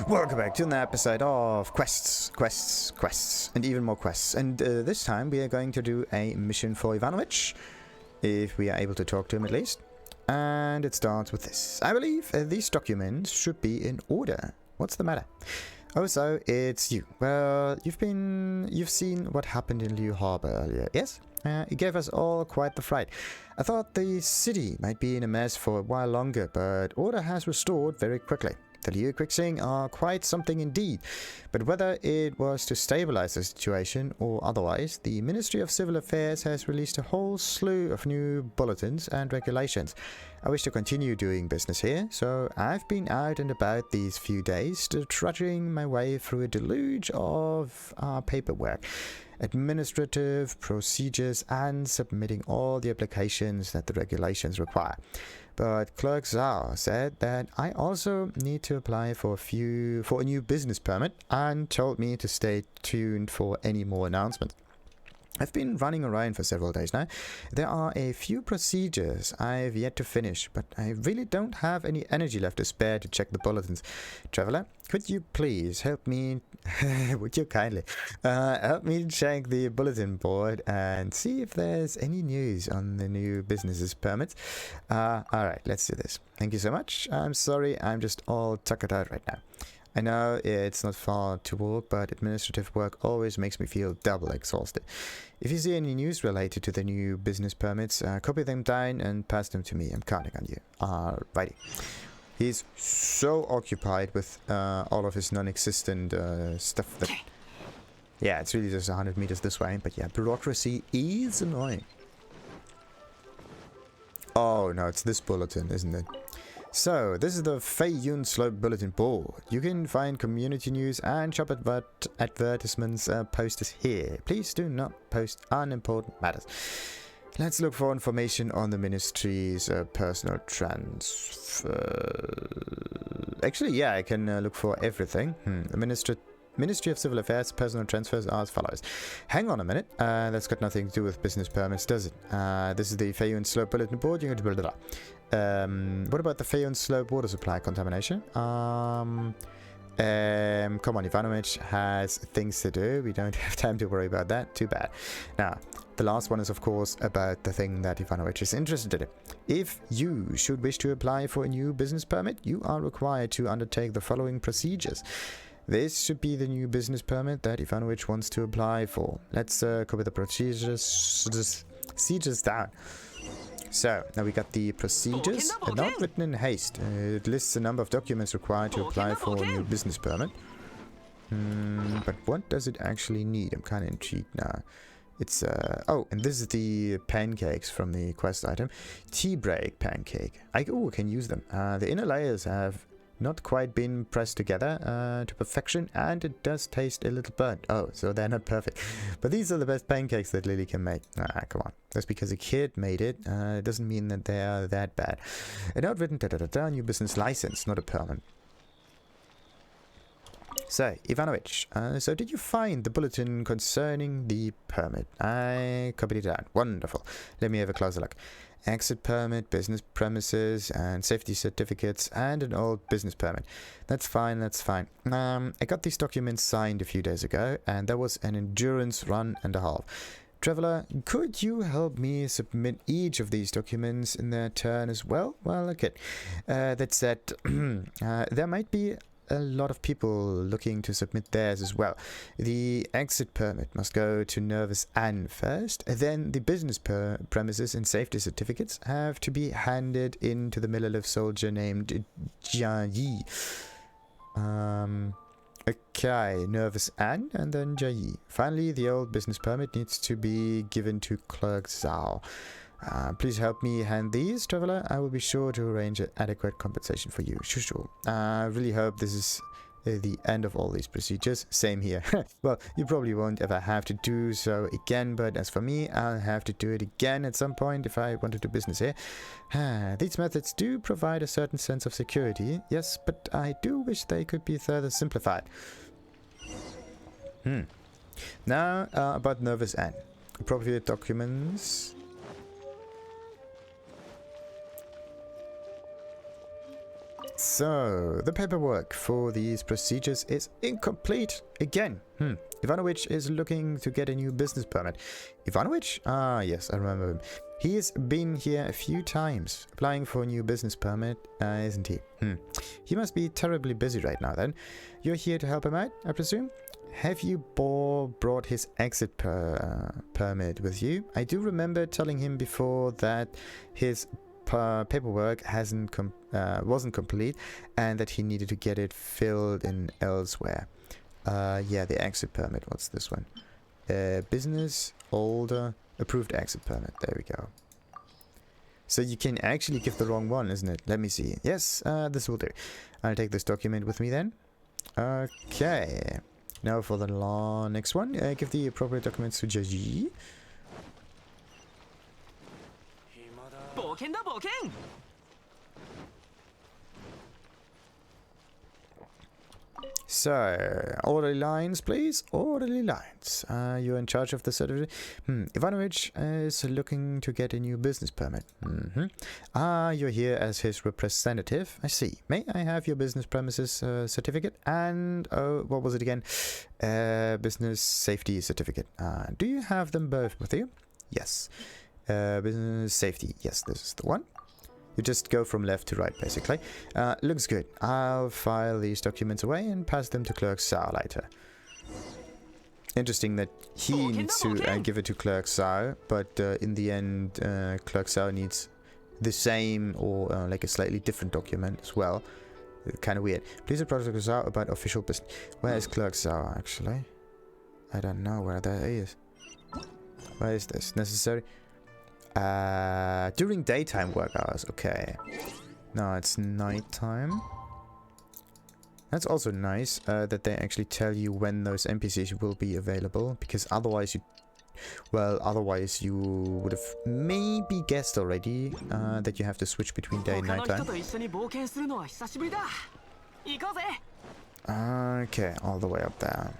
Welcome back to another episode of quests, and even more quests. And this time we are going to do a mission for Ivanovich, if we are able to talk to him at least. And it starts with this. I believe these documents should be in order. What's the matter? Oh, so it's you. Well, you've seen what happened in Liyue Harbor earlier, yes? It gave us all quite the fright. I thought the city might be in a mess for a while longer, but order has restored very quickly. The Liyue Quicksing are quite something indeed, but whether it was to stabilize the situation or otherwise, the Ministry of Civil Affairs has released a whole slew of new bulletins and regulations. I wish to continue doing business here, so I've been out and about these few days, trudging my way through a deluge of paperwork, administrative procedures, and submitting all the applications that the regulations require. But Clerk Zhao said that I also need to apply for a new business permit and told me to stay tuned for any more announcements. I've been running around for several days now. There are a few procedures I've yet to finish, but I really don't have any energy left to spare to check the bulletins. Traveler, could you please help me, would you kindly, help me check the bulletin board and see if there's any news on the new businesses permits? Alright, let's do this. Thank you so much. I'm sorry, I'm just all tuckered out right now. I know it's not far to walk, but administrative work always makes me feel double exhausted. If you see any news related to the new business permits, copy them down and pass them to me. I'm counting on you. Alrighty. He's so occupied with all of his non-existent stuff that... Yeah, it's really just 100 meters this way, but yeah, bureaucracy is annoying. Oh no, it's this bulletin, isn't it? So, this is the Fei Yun Slope Bulletin Board. You can find community news and shop advertisements posters here. Please do not post unimportant matters. Let's look for information on the ministry's personal transfer. Actually, yeah, I can look for everything. The Ministry of Civil Affairs personal transfers are as follows. Hang on a minute. That's got nothing to do with business permits, does it? This is the Fei Yun Slope Bulletin Board. You can blah, blah, blah. What about the Fei Yun Slope water supply contamination? Come on, Ivanovich has things to do. We don't have time to worry about that. Too bad. Now, the last one is, of course, about the thing that Ivanovich is interested in. If you should wish to apply for a new business permit, you are required to undertake the following procedures. This should be the new business permit that Ivanovich wants to apply for. Let's copy the procedures down. So, now we got the procedures, not written in haste. It lists a number of documents required to apply for a new business permit. But what does it actually need? I'm kind of intrigued now. It's, oh, and this is the pancakes from the quest item. Tea break pancake. I can use them. The inner layers have not quite been pressed together to perfection, and it does taste a little burnt. Oh, so they're not perfect. But these are the best pancakes that Lily can make. Come on. That's because a kid made it. It doesn't mean that they are that bad. A note written, new business license, not a permit. So, Ivanovich, so did you find the bulletin concerning the permit? I copied it down. Wonderful. Let me have a closer look. Exit permit, business premises, and safety certificates, and an old business permit. That's fine, that's fine. I got these documents signed a few days ago, and there was an endurance run and a half. Traveler, could you help me submit each of these documents in their turn as well? Well, okay. That said, there might be a lot of people looking to submit theirs as well. The exit permit must go to Nervous Anne first, then the business premises and safety certificates have to be handed in to the Millerliff soldier named Jiayi. Okay, Nervous Anne and then Jiayi. Finally, the old business permit needs to be given to Clerk Zhao. Please help me hand these, Traveler. I will be sure to arrange an adequate compensation for you. Sure. I really hope this is the end of all these procedures. Same here. Well, you probably won't ever have to do so again, but as for me, I'll have to do it again at some point if I want to do business here. These methods do provide a certain sense of security, yes, but I do wish they could be further simplified. Now, about Nervous Anne. Appropriate documents... So, the paperwork for these procedures is incomplete again. Ivanovich is looking to get a new business permit. Ivanovich? Ah, yes, I remember him. He's been here a few times, applying for a new business permit, isn't he? He must be terribly busy right now then. You're here to help him out, I presume? Have you brought his exit permit with you? I do remember telling him before that his paperwork wasn't complete and that he needed to get it filled in elsewhere. Yeah, the exit permit. What's this one? Business, older, approved exit permit. There we go. So you can actually give the wrong one, isn't it? Let me see. Yes, this will do. I'll take this document with me then. Okay. Now for the next one. Give the appropriate documents to Jiayi. So, orderly lines, please. Orderly lines. You're in charge of the certificate. Ivanovich is looking to get a new business permit. You're here as his representative. I see. May I have your business premises certificate? And, what was it again? Business safety certificate. Do you have them both with you? Yes. Business safety. Yes, this is the one. You just go from left to right, basically. Looks good. I'll file these documents away and pass them to Clerk Zhao later. Interesting that he needs to give it to Clerk Zhao, but in the end, Clerk Zhao needs the same or like a slightly different document as well. Kind of weird. Please approach Clerk Zhao about official business. Where is Clerk Zhao, actually? I don't know where that is. Where is this? Necessary? During daytime work hours, okay. No, it's nighttime. That's also nice, that they actually tell you when those NPCs will be available, because otherwise you would have maybe guessed already, that you have to switch between day and nighttime. Okay, all the way up there.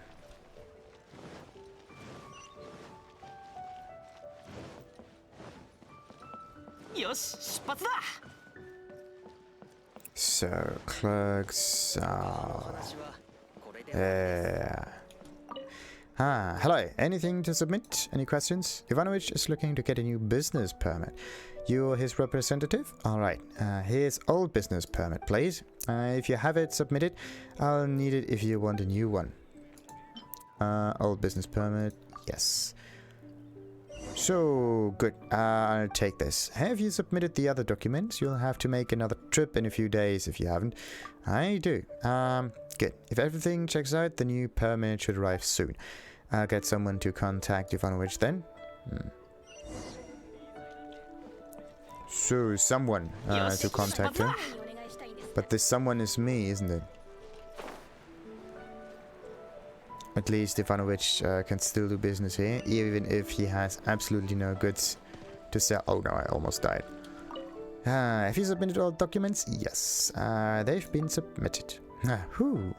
So, Clerk Zhao. Hello. Anything to submit? Any questions? Ivanovich is looking to get a new business permit. You're his representative? Alright. Here's old business permit, please. If you have it submitted, I'll need it if you want a new one. Old business permit. Yes. So, good. I'll take this. Have you submitted the other documents? You'll have to make another trip in a few days if you haven't. I do. Good. If everything checks out, the new permit should arrive soon. I'll get someone to contact Ivanovich then. So, someone to contact him. But this someone is me, isn't it? At least Ivanovich can still do business here, even if he has absolutely no goods to sell. Oh no, I almost died. Have you submitted all documents? Yes, they've been submitted.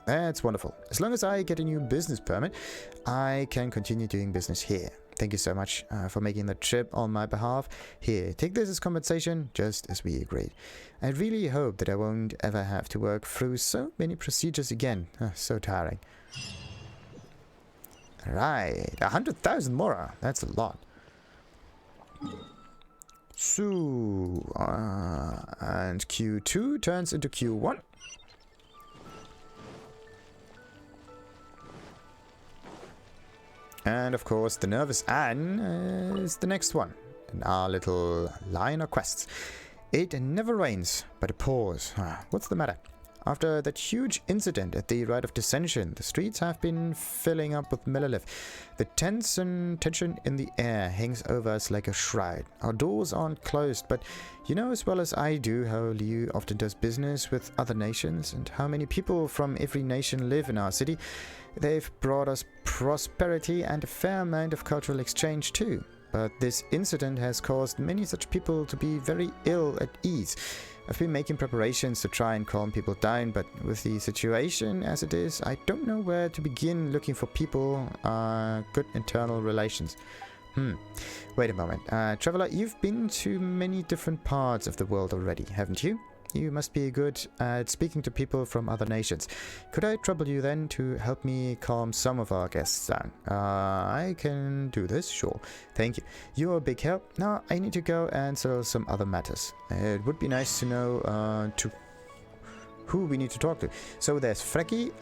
That's wonderful. As long as I get a new business permit, I can continue doing business here. Thank you so much for making the trip on my behalf. Here, take this as compensation, just as we agreed. I really hope that I won't ever have to work through so many procedures again. So tiring. Right, 100,000 more. That's a lot. So, and Q2 turns into Q1. And of course, the nervous Anne is the next one in our little line of quests. It never rains, but it pours. What's the matter? After that huge incident at the Rite of Dissension, the streets have been filling up with millilith. The tension in the air hangs over us like a shroud. Our doors aren't closed, but you know as well as I do how Liyue often does business with other nations and how many people from every nation live in our city. They've brought us prosperity and a fair amount of cultural exchange too. But this incident has caused many such people to be very ill at ease. I've been making preparations to try and calm people down, but with the situation as it is, I don't know where to begin looking for people, good internal relations. Wait a moment. Traveler, you've been to many different parts of the world already, haven't you? You must be good at speaking to people from other nations. Could I trouble you then to help me calm some of our guests down? I can do this, sure. Thank you. You're a big help. Now I need to go and settle some other matters. It would be nice to know who we need to talk to. So there's Freki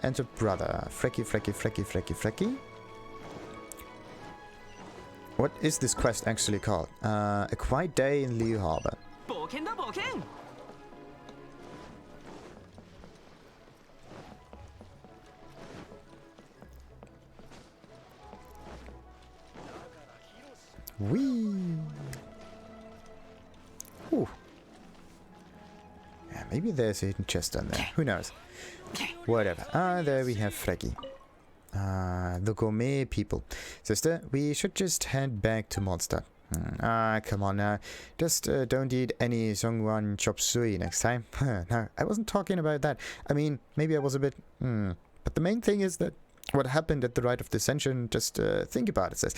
and her brother. Freki. What is this quest actually called? A quiet day in Liyue Harbor. Whee! Ooh. Yeah, maybe there's a hidden chest down there. Who knows? Whatever. There we have Freki. The gourmet people. Sister, we should just head back to Mondstadt. Come on now. Just don't eat any Zhongyuan chop suey next time. No, I wasn't talking about that. I mean, maybe I was a bit... But the main thing is that what happened at the Rite of Dissension, just think about it, sis.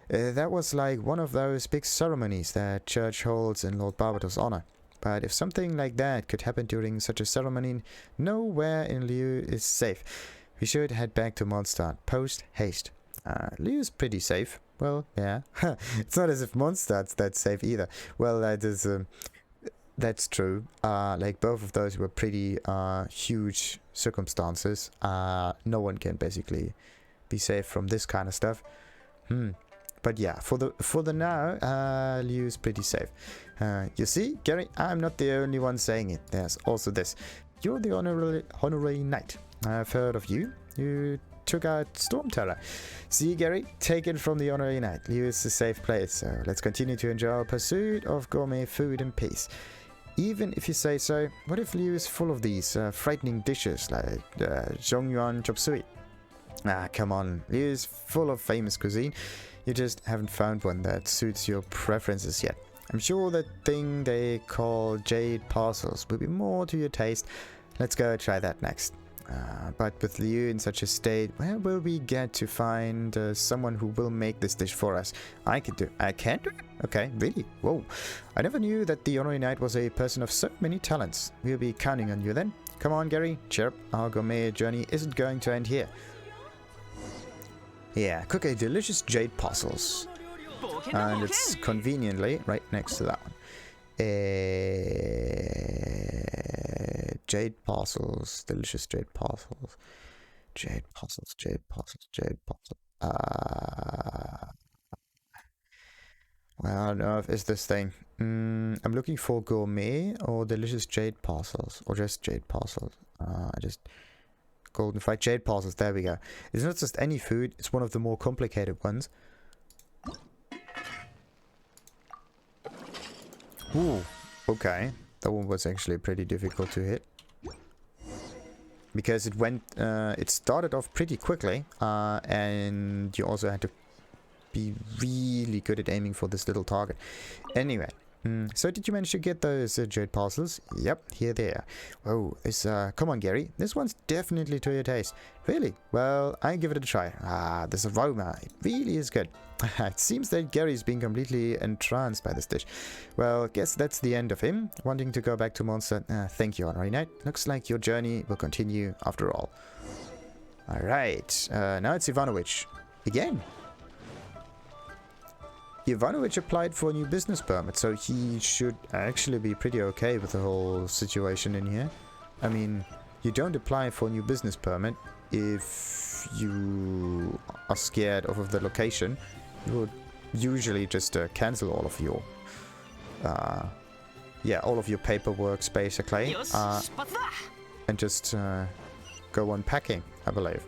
That was like one of those big ceremonies that church holds in Lord Barbato's honor. But if something like that could happen during such a ceremony, nowhere in Liyue is safe. We should head back to Mondstadt post-haste. Liyue's pretty safe. Well, yeah. It's not as if Mondstadt's that safe either. Well, that is... that's true. Like, both of those were pretty huge circumstances. No one can basically be safe from this kind of stuff. But yeah, for the now, Liyue's pretty safe. You see, Gary, I'm not the only one saying it. There's also this. You're the honorary knight. I've heard of you. You took out Storm Terror. See, Gary, take it from the honorary knight. Liyue is a safe place, so let's continue to enjoy our pursuit of gourmet food and peace. Even if you say so, what if Liyue is full of these frightening dishes like Zhongyuan chop suey? Come on, Liyue is full of famous cuisine. You just haven't found one that suits your preferences yet. I'm sure that thing they call Jade Parcels will be more to your taste. Let's go try that next. But with Liyue in such a state, where will we get to find someone who will make this dish for us? I can do it? Okay, really? Whoa. I never knew that the honorary knight was a person of so many talents. We'll be counting on you then. Come on, Gary, cheer up. Our gourmet journey isn't going to end here. Yeah, cook a delicious Jade Parcels. And it's conveniently right next to that one. Jade Parcels, delicious Jade Parcels. Jade Parcels. Well, I don't know if it's this thing. I'm looking for gourmet or delicious Jade Parcels. Or just Jade Parcels. Just golden fried Jade Parcels, there we go. It's not just any food, it's one of the more complicated ones. Ooh, okay. That one was actually pretty difficult to hit. Because it started off pretty quickly, and you also had to be really good at aiming for this little target. Anyway, so did you manage to get those Jade Parcels? Yep, here they are. Oh, come on, Gary. This one's definitely to your taste. Really? Well, I give it a try. This aroma, it really is good. It seems that Gary's been completely entranced by this dish. Well, guess that's the end of him, wanting to go back to Mondstadt. Thank you, honorary knight. Looks like your journey will continue after all. Alright, now it's Ivanovich. Again. Ivanovich applied for a new business permit, so he should actually be pretty okay with the whole situation in here. I mean, you don't apply for a new business permit if you are scared of the location. You would usually just cancel all of your all of your paperwork basically, and just go on packing, I believe.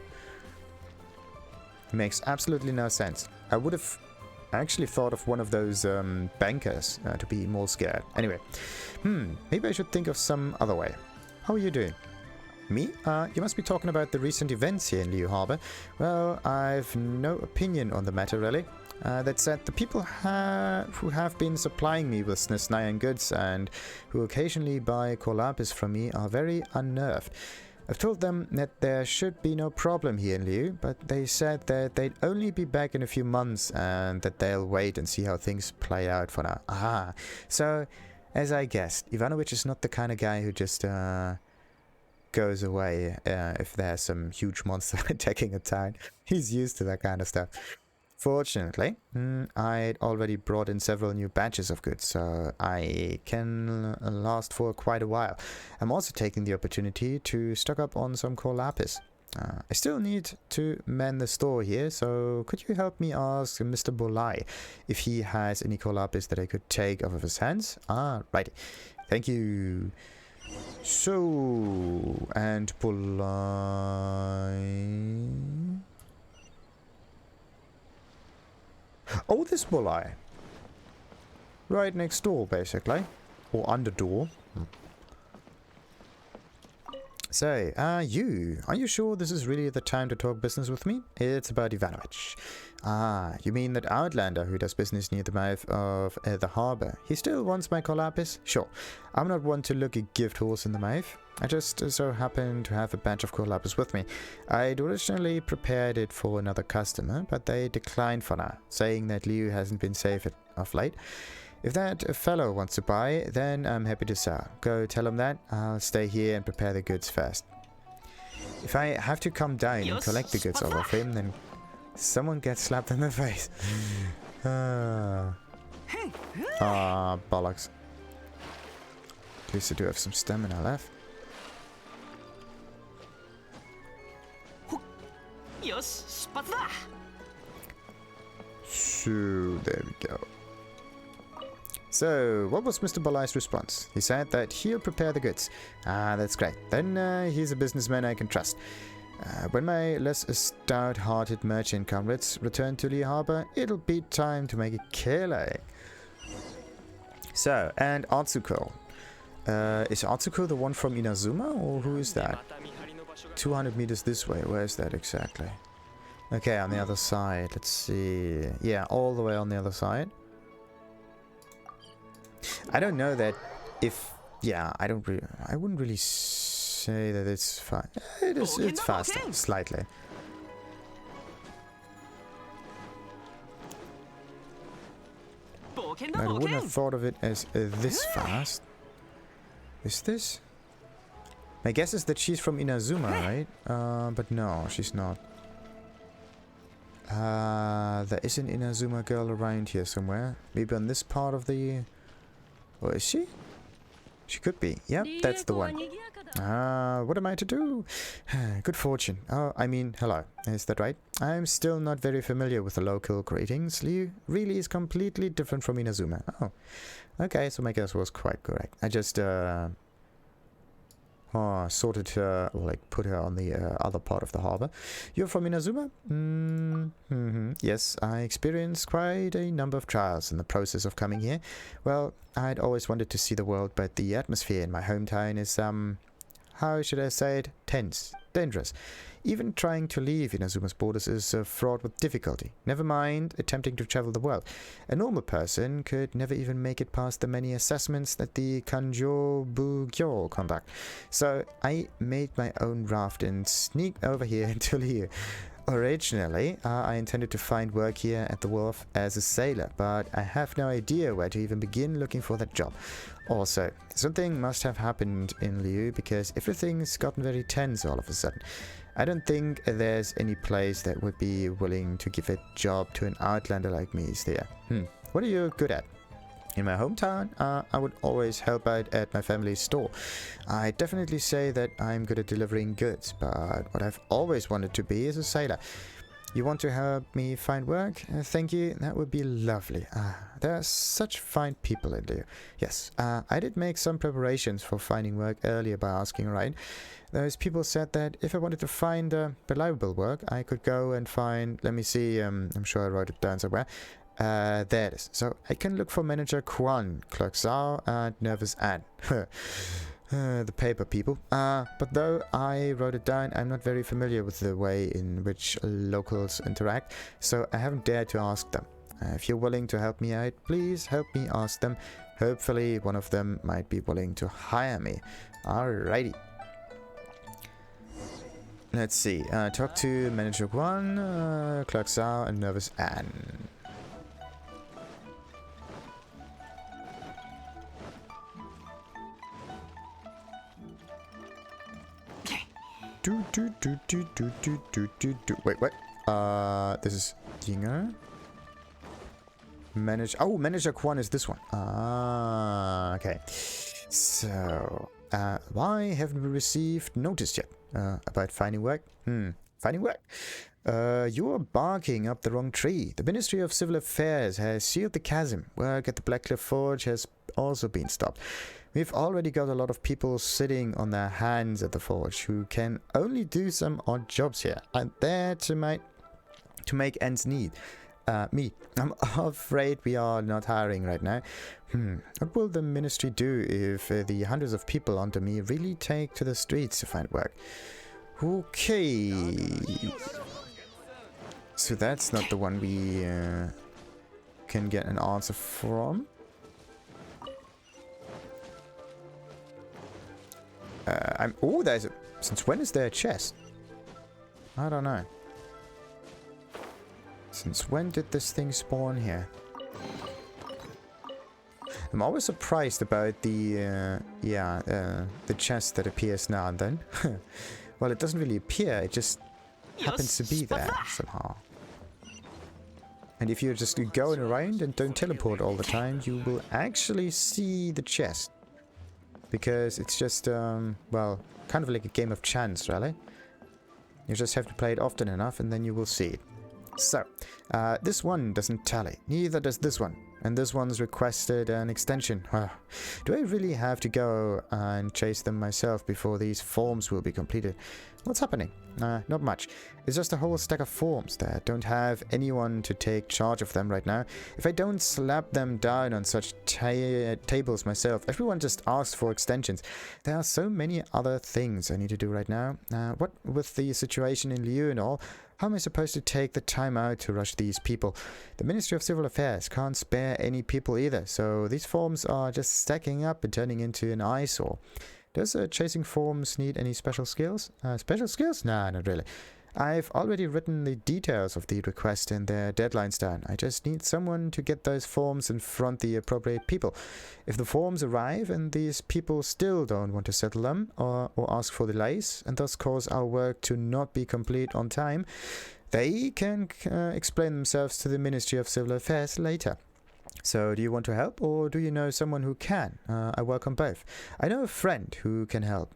It makes absolutely no sense. I would have actually thought of one of those bankers to be more scared. Anyway, maybe I should think of some other way. How are you doing? Me? You must be talking about the recent events here in Liyue Harbor. Well, I've no opinion on the matter, really. That said, the people who have been supplying me with Snayan goods and who occasionally buy Kolapis from me are very unnerved. I've told them that there should be no problem here in Liyue, but they said that they'd only be back in a few months and that they'll wait and see how things play out for now. So As I guessed, Ivanovich is not the kind of guy who just goes away if there's some huge monster attacking a town. He's used to that kind of stuff. Fortunately, I'd already brought in several new batches of goods, so I can last for quite a while. I'm also taking the opportunity to stock up on some core lapis. I still need to man the store here, so could you help me ask Mr. Bolai if he has any core lapis that I could take off of his hands? Ah, righty. Thank you. So, and Bolai... Oh, this Bolai. Right next door, basically. Or under door. So, are you sure this is really the time to talk business with me? It's about Ivanovich. Ah, you mean that outlander who does business near the mouth of the harbor. He still wants my colapis? Sure. I'm not one to look a gift horse in the mouth. I just so happen to have a batch of colapis with me. I'd originally prepared it for another customer, but they declined for now, saying that Liyue hasn't been safe of late. If that fellow wants to buy, then I'm happy to sell. Go tell him that. I'll stay here and prepare the goods first. If I have to come down and collect the goods off of him, then someone gets slapped in the face. Bollocks. At least I do have some stamina left. So, there we go. So, what was Mr. Bolai's response? He said that he'll prepare the goods. Ah, that's great. Then he's a businessman I can trust. When my less stout-hearted merchant comrades return to Liyue Harbor, it'll be time to make a killing. So, and Atsuko. Is Atsuko the one from Inazuma, or who is that? 200 meters this way. Where is that exactly? Okay, on the other side. Let's see. Yeah, all the way on the other side. I don't know that if... Yeah, I wouldn't really say that it's fast. It's faster, slightly. I wouldn't have thought of it as this fast. Is this? My guess is that she's from Inazuma, right? But no, she's not. There is an Inazuma girl around here somewhere. Maybe on this part of the... Or is she? She could be. Yep, that's the one. What am I to do? Good fortune. Oh, I mean, hello. Is that right? I'm still not very familiar with the local greetings. Liyue really is completely different from Inazuma. Oh, okay, so my guess was quite correct. I just, sorted her, or like put her on the other part of the harbor. You're from Inazuma? Yes, I experienced quite a number of trials in the process of coming here. Well, I'd always wanted to see the world, but the atmosphere in my hometown is, how should I say it? Tense. Dangerous. Even trying to leave Inazuma's borders is fraught with difficulty. Never mind attempting to travel the world. A normal person could never even make it past the many assessments that the Kanjo Bugyo conduct. So I made my own raft and sneaked over here into Liyue. Originally, I intended to find work here at the wharf as a sailor, but I have no idea where to even begin looking for that job. Also, something must have happened in Liyue because everything's gotten very tense all of a sudden. I don't think there's any place that would be willing to give a job to an outlander like me, is there? What are you good at? In my hometown, I would always help out at my family's store. I definitely say that I'm good at delivering goods, but what I've always wanted to be is a sailor. You want to help me find work? Thank you, that would be lovely. There are such fine people in there. Yes, I did make some preparations for finding work earlier by asking around. Those people said that if I wanted to find reliable work, I could go and find, let me see, I'm sure I wrote it down somewhere. There it is. So I can look for manager Kuan, Clerk Zhao, and Nervous Anne. The paper people. But though I wrote it down, I'm not very familiar with the way in which locals interact, so I haven't dared to ask them. If you're willing to help me out, please help me ask them. Hopefully one of them might be willing to hire me. Alrighty. Let's see. Talk to manager Kuan, Clerk Zhao, and Nervous Anne. Wait, what? This is Dinger. Manager Kuan is this one. Ah, okay. So, why haven't we received notice yet? About finding work? Finding work? You're barking up the wrong tree. The Ministry of Civil Affairs has sealed the chasm. Work at the Blackcliff Forge has also been stopped. We've already got a lot of people sitting on their hands at the forge who can only do some odd jobs here. I'm there to make ends meet. I'm afraid we are not hiring right now. What will the ministry do if the hundreds of people under me really take to the streets to find work? Okay. So that's not the one we can get an answer from. Oh, there's a... Since when is there a chest? I don't know. Since when did this thing spawn here? I'm always surprised about the chest that appears now and then. Well, it doesn't really appear, it just happens to be there somehow. And if you're just going around and don't teleport all the time, you will actually see the chest. Because it's just, well, kind of like a game of chance, really. You just have to play it often enough and then you will see it. So, this one doesn't tally. Neither does this one. And this one's requested an extension. Do I really have to go and chase them myself before these forms will be completed? What's happening? Not much. It's just a whole stack of forms that don't have anyone to take charge of them right now. If I don't slap them down on such tables myself, everyone just asks for extensions. There are so many other things I need to do right now. What with the situation in Liyue and all, how am I supposed to take the time out to rush these people? The Ministry of Civil Affairs can't spare any people either, so these forms are just stacking up and turning into an eyesore. Does chasing forms need any special skills? Special skills? Nah, not really. I've already written the details of the request and their deadlines down. I just need someone to get those forms in front the appropriate people. If the forms arrive and these people still don't want to settle them or ask for delays and thus cause our work to not be complete on time, they can explain themselves to the Ministry of Civil Affairs later. So, do you want to help or do you know someone who can? I welcome both. I know a friend who can help.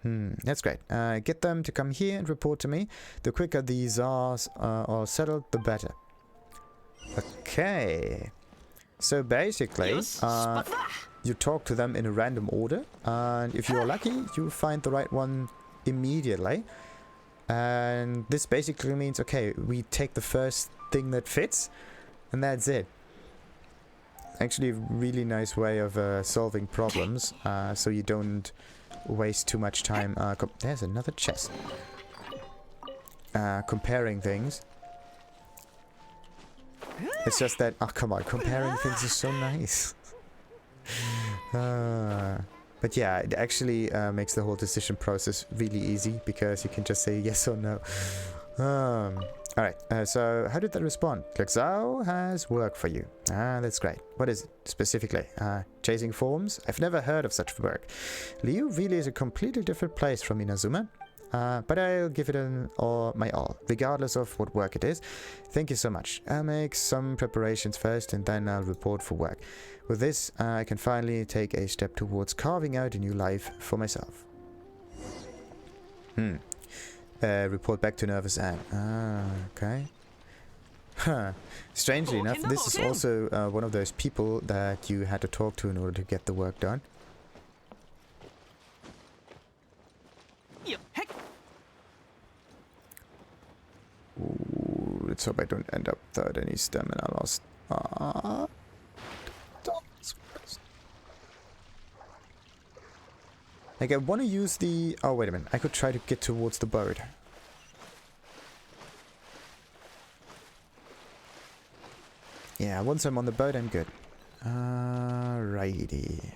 That's great. Get them to come here and report to me. The quicker these are settled, the better. Okay. So basically, you talk to them in a random order, and if you're lucky, you find the right one immediately. And this basically means, okay, we take the first thing that fits, and that's it. Actually, a really nice way of solving problems, so you don't waste too much time. There's another chest. Comparing things. It's just that, oh come on, comparing things is so nice. But yeah, it actually makes the whole decision process really easy because you can just say yes or no. Alright, so how did that respond? Clerk Zhao has work for you. That's great. What is it specifically? Chasing forms? I've never heard of such work. Liyue really is a completely different place from Inazuma. But I'll give it my all, regardless of what work it is. Thank you so much. I'll make some preparations first and then I'll report for work. With this, I can finally take a step towards carving out a new life for myself. Report back to Nervous Anne. Okay. Strangely enough, this is also one of those people that you had to talk to in order to get the work done. Ooh, let's hope I don't end up without any stamina lost. Like, I want to use the... Oh, wait a minute. I could try to get towards the bird. Yeah, once I'm on the boat, I'm good. Alrighty.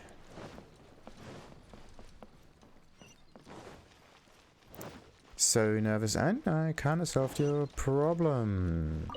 So, Nervous Anne, I kinda solved your problem.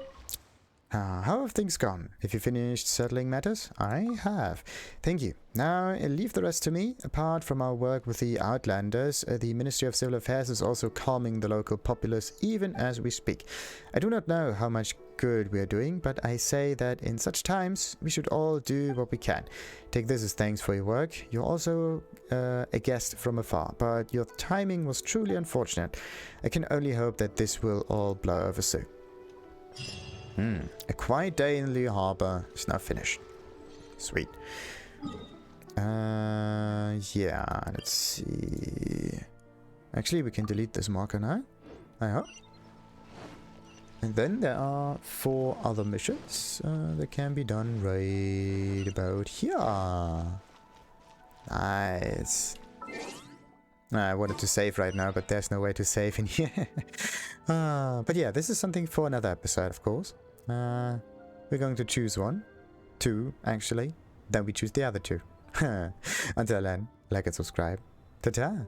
How have things gone? Have you finished settling matters? I have. Thank you. Now, leave the rest to me. Apart from our work with the Outlanders, the Ministry of Civil Affairs is also calming the local populace even as we speak. I do not know how much good we are doing, but I say that in such times, we should all do what we can. Take this as thanks for your work. You're also a guest from afar, but your timing was truly unfortunate. I can only hope that this will all blow over soon. A quiet day in Liyue Harbor is now finished. Sweet. Yeah, let's see. Actually, we can delete this marker now, I hope. And then there are 4 other missions that can be done right about here. Nice. I wanted to save right now, but there's no way to save in here. But yeah, this is something for another episode, of course. We're going to choose 2 actually. Then we choose the other 2. Until then, like and subscribe. Ta-ta!